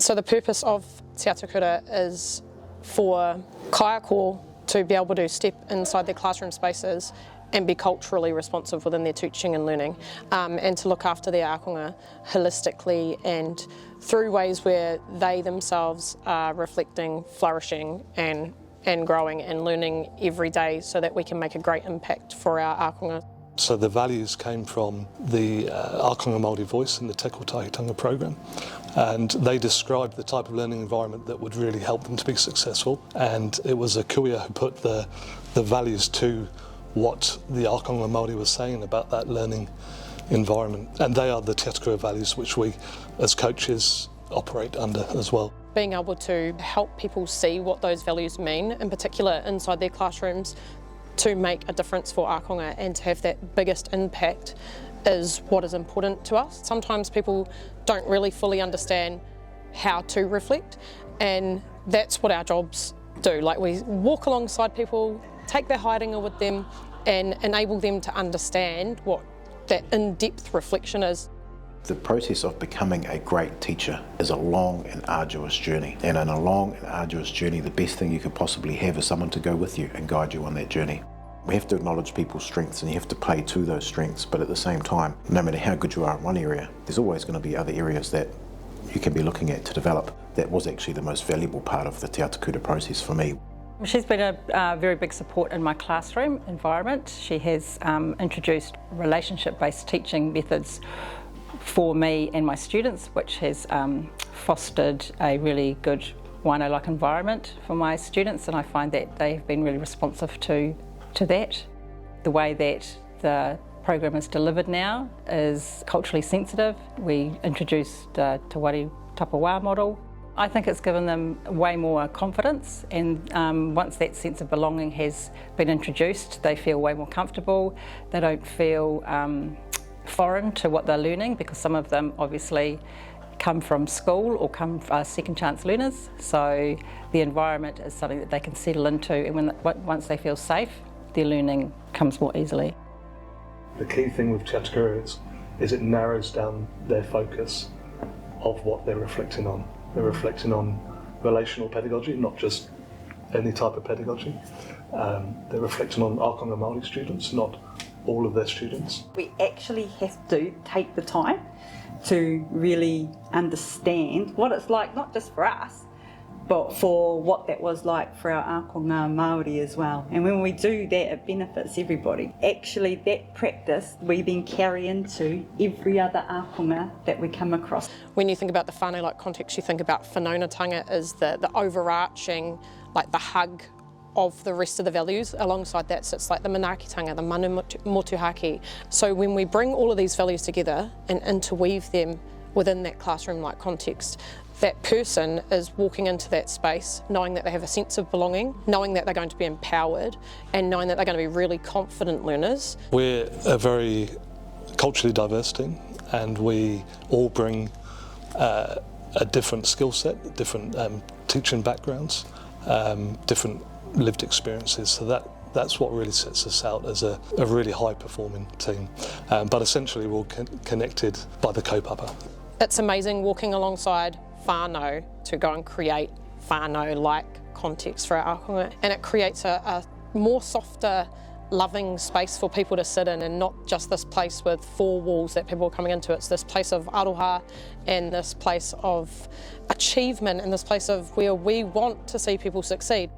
So the purpose of Te Atakura is for kaiako to be able to step inside their classroom spaces and be culturally responsive within their teaching and learning, and to look after their akonga holistically and through ways where they themselves are reflecting, flourishing and growing and learning every day so that we can make a great impact for our akonga. So the values came from the Akonga Māori Voice in the Te Kotahitanga program, and they described the type of learning environment that would really help them to be successful, and it was a kuia who put the values to what the Akonga Māori was saying about that learning environment, and they are the Te Atakura values which we as coaches operate under as well. Being able to help people see what those values mean, in particular inside their classrooms, to make a difference for akonga and to have that biggest impact is what is important to us. Sometimes people don't really fully understand how to reflect, and that's what our jobs do. Like, we walk alongside people, take their haerenga with them and enable them to understand what that in-depth reflection is. The process of becoming a great teacher is a long and arduous journey, and in a long and arduous journey the best thing you could possibly have is someone to go with you and guide you on that journey. We have to acknowledge people's strengths and you have to play to those strengths, but at the same time, no matter how good you are in one area, there's always going to be other areas that you can be looking at to develop. That was actually the most valuable part of the Te Atakura process for me. She's been a very big support in my classroom environment. She has introduced relationship-based teaching methods for me and my students, which has fostered a really good whānau-like environment for my students, and I find that they've been really responsive to that. The way that the program is delivered now is culturally sensitive. We introduced the Te Wari Tapawa model. I think it's given them way more confidence, and once that sense of belonging has been introduced, they feel way more comfortable. They don't feel foreign to what they're learning, because some of them obviously come from school or come second chance learners, so the environment is something that they can settle into, and once they feel safe, their learning comes more easily. The key thing with Te Atakura is it narrows down their focus of what they're reflecting on. They're reflecting on relational pedagogy, not just any type of pedagogy. They're reflecting on Akonga Māori students, not all of their students. We actually have to take the time to really understand what it's like, not just for us, but for what that was like for our Akonga Māori as well. And when we do that, it benefits everybody. Actually, that practice we then carry into every other akonga that we come across. When you think about the whānau-like context, you think about whanaunatanga as the overarching, like the hug of the rest of the values. Alongside that sits like the manaakitanga, the manu motuhake. So when we bring all of these values together and interweave them within that classroom-like context, that person is walking into that space knowing that they have a sense of belonging, knowing that they're going to be empowered, and knowing that they're going to be really confident learners. We're a very culturally diverse team, and we all bring a different skill set, different teaching backgrounds, different lived experiences, so that's what really sets us out as a really high-performing team. But essentially we're all connected by the kaupapa. It's amazing walking alongside whānau to go and create whānau-like context for our akonga, and it creates a more softer, loving space for people to sit in, and not just this place with four walls that people are coming into. It's this place of aroha and this place of achievement and this place of where we want to see people succeed.